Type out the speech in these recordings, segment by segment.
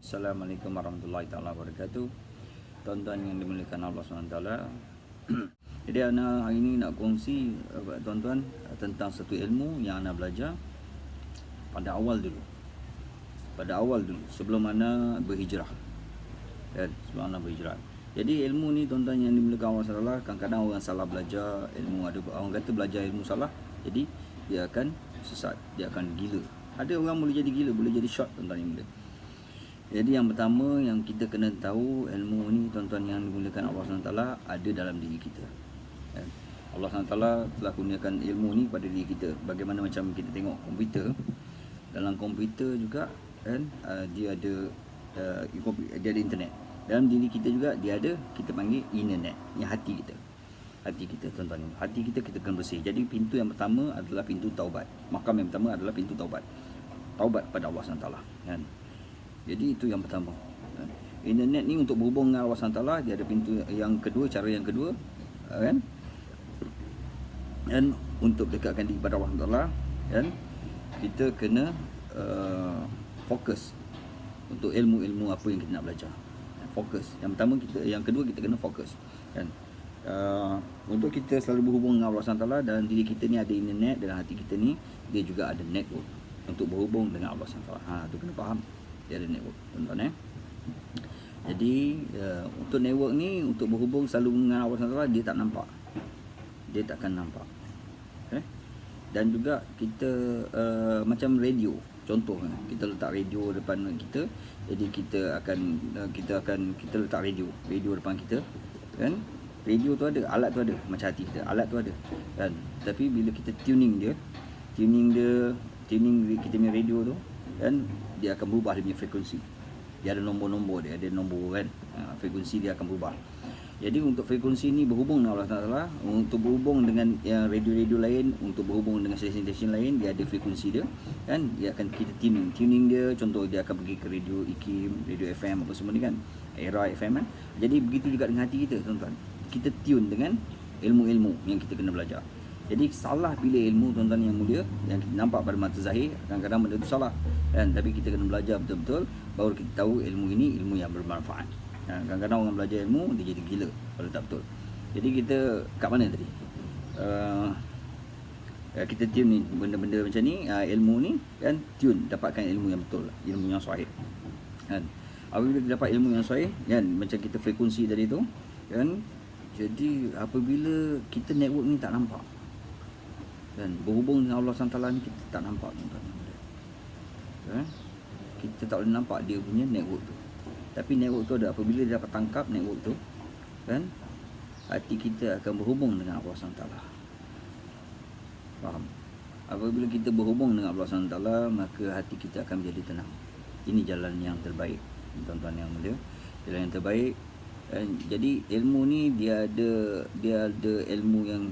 Assalamualaikum warahmatullahi taala wabarakatuh. Tuan-tuan yang dimuliakan Allah SWT. Jadi ana hari ini nak kongsi tuan-tuan tentang satu ilmu yang ana belajar pada awal dulu. Sebelum ana berhijrah. Sebelum ana berhijrah. Jadi ilmu ni tuan-tuan yang dimuliakan Allah SWT, kadang-kadang orang salah belajar ilmu, ada orang kata belajar ilmu salah, jadi dia akan sesat, dia akan gila. Ada orang boleh jadi gila, boleh jadi short tuan-tuan yang mulia. Jadi yang pertama yang kita kena tahu, ilmu ni tuan-tuan yang dimuliakan Allah SWT ada dalam diri kita. Allah SWT telah kurniakan ilmu ni pada diri kita. Bagaimana macam kita tengok komputer, dalam komputer juga kan, dia ada internet. Dalam diri kita juga dia ada, kita panggil internet, yang hati kita. Hati kita tuan-tuan, hati kita kena bersih. Jadi pintu yang pertama adalah pintu taubat. Makam yang pertama adalah pintu taubat. Taubat pada Allah SWT kan. Jadi itu yang pertama. Internet ni untuk berhubung dengan Allah SWT, dia ada pintu yang kedua, cara yang kedua kan. Dan untuk dekatkan diri kepada Allah SWT kan, kita kena fokus untuk ilmu-ilmu apa yang kita nak belajar. Fokus. Yang pertama yang kedua kita kena fokus kan. Untuk kita selalu berhubung dengan Allah SWT, dan diri kita ni ada internet, dalam hati kita ni dia juga ada network untuk berhubung dengan Allah SWT. Tu kena faham. Dia ada network tuan-tuan Jadi untuk network ni, untuk berhubung selalu dengan Allah SWT, dia tak nampak. Dia takkan nampak. Dan juga kita macam radio. Contoh kita letak radio depan kita. Jadi kita letak radio depan kita kan. Radio tu ada, alat tu ada, macam hati kita, alat tu ada kan. Tapi bila kita tuning kita punya radio tu kan, dia akan berubah dia punya frekuensi. Dia ada nombor-nombor dia, ada nombor kan, frekuensi dia akan berubah. Jadi untuk frekuensi ni berhubung dengan Allah Taala, untuk berhubung dengan radio-radio lain, untuk berhubung dengan stesen-stesen lain, dia ada frekuensi dia kan. Dia akan kita tuning dia. Contoh dia akan pergi ke radio IKIM, radio FM apa semua ni kan, era FM kan. Jadi begitu juga dengan hati kita tuan-tuan. Kita tune dengan ilmu-ilmu yang kita kena belajar. Jadi salah pilih ilmu tuan-tuan yang mulia, yang kita nampak pada mata zahir, kadang-kadang benda tu salah kan. Tapi kita kena belajar betul-betul, baru kita tahu ilmu ini ilmu yang bermanfaat. Kadang-kadang orang belajar ilmu, dia jadi gila kalau tak betul. Jadi kita kat mana tadi? Kita tune ni, benda-benda macam ni, ilmu ni kan, tune, dapatkan ilmu yang betul, ilmu yang sahih kan. Apabila kita dapat ilmu yang sahih kan, macam kita frekuensi tadi tu kan. Jadi apabila kita network ni tak nampak kan, berhubung dengan Allah SWT ni kita tak nampak tuan-tuan kan? Kita tak boleh nampak dia punya network tu. Tapi network tu ada. Apabila dia dapat tangkap network tu kan, hati kita akan berhubung dengan Allah SWT. Faham? Apabila kita berhubung dengan Allah SWT, maka hati kita akan menjadi tenang. Ini jalan yang terbaik tuan-tuan yang mulia, jalan yang terbaik. Jadi ilmu ni dia ada ilmu yang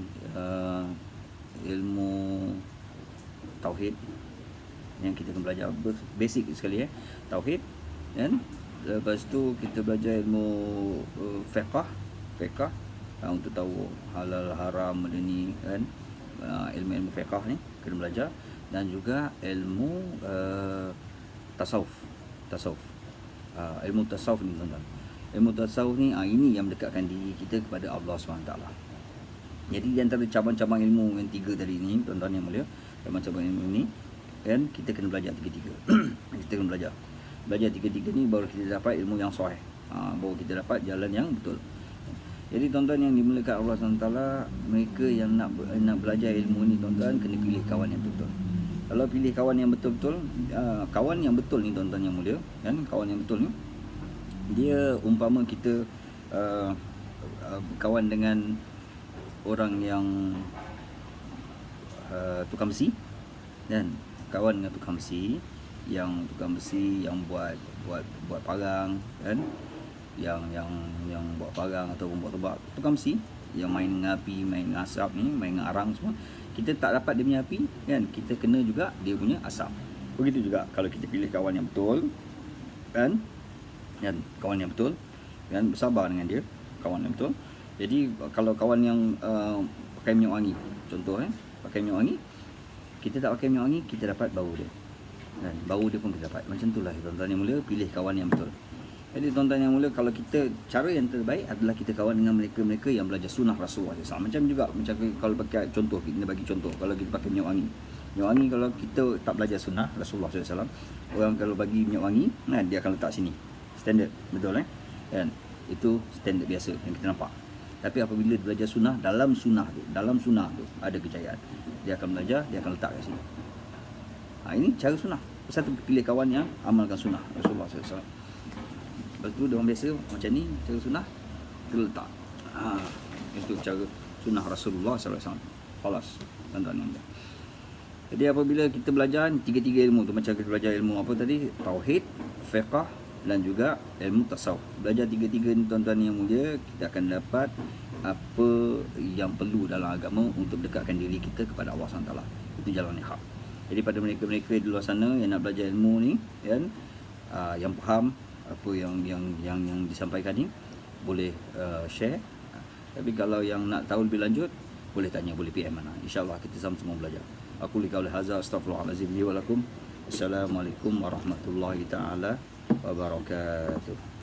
ilmu tauhid yang kita akan belajar, basic sekali tauhid kan. Lepas tu kita belajar ilmu fiqh untuk tahu halal haram benda ni kan. Ilmu fiqh ni kena belajar, dan juga ilmu tasawuf. Ilmu tasawuf ni tuan-tuan. Ilmu tasawuf ni ini yang mendekatkan diri kita kepada Allah SWT. Jadi di antara cabang-cabang ilmu yang tiga tadi ni tuan-tuan yang mulia, cabang-cabang ilmu ni kan, kita kena belajar tiga-tiga. Kita kena belajar tiga-tiga ni, baru kita dapat ilmu yang sahih. Baru kita dapat jalan yang betul. Jadi tuan-tuan yang dimuliakan Allah SWT, mereka yang nak belajar ilmu ni tuan-tuan, kena pilih kawan yang betul. Kalau pilih kawan yang betul-betul, kawan yang betul ni tuan-tuan yang mulia kan, kawan yang betul ni, dia umpama kita kawan dengan orang yang tukang besi kan, kawan dengan tukang besi yang buat parang kan, yang buat parang ataupun buat tebak, tukang besi yang main dengan api, main dengan asap ni, main dengan arang semua. Kita tak dapat dia punya api kan, kita kena juga dia punya asap. Begitu juga kalau kita pilih kawan yang betul kan, kawan yang betul kan, bersabar dengan dia, kawan yang betul. Jadi kalau kawan yang pakai minyak wangi, contoh pakai minyak wangi, kita tak pakai minyak wangi, kita dapat bau dia Dan baru dia pun kita dapat. Macam itulah tuan-tuan yang mulia, pilih kawan yang betul. Jadi tuan-tuan yang mulia, kalau kita, cara yang terbaik adalah kita kawan dengan mereka-mereka yang belajar sunnah Rasulullah SAW. Macam juga, macam kalau pakai contoh, kita bagi contoh, kalau kita pakai minyak wangi. Minyak wangi kalau kita tak belajar sunnah Rasulullah SAW, orang kalau bagi minyak wangi, kan, dia akan letak sini. Standard, betul kan? Itu standard biasa yang kita nampak. Tapi apabila dia belajar sunnah, dalam sunnah tu ada kejayaan. Dia akan belajar, dia akan letak kat sini. Ini cara sunnah. Satu, pilih kawan yang amalkan sunnah Rasulullah SAW. Lepas tu dia orang biasa macam ni, cara sunnah kita letak. Itu cara sunnah Rasulullah SAW. Khalas, tuan-tuan. Jadi apabila kita belajar tiga-tiga ilmu tu, macam kita belajar ilmu apa tadi, tauhid, fiqh dan juga ilmu tasawuf. Belajar tiga-tiga ni tuan-tuan yang mulia, kita akan dapat apa yang perlu dalam agama untuk dekatkan diri kita kepada Allah SWT. Itu jalan yang hak. Jadi pada mereka-mereka di luar sana yang nak belajar ilmu ni, kan, yang faham apa yang disampaikan ni, boleh share. Tapi kalau yang nak tahu lebih lanjut, boleh tanya, boleh PM mana. InsyaAllah kita sama-sama belajar. Aku liqauli hadza astaghfirullahalazim li wa lakum. Assalamualaikum warahmatullahi taala wabarakatuh.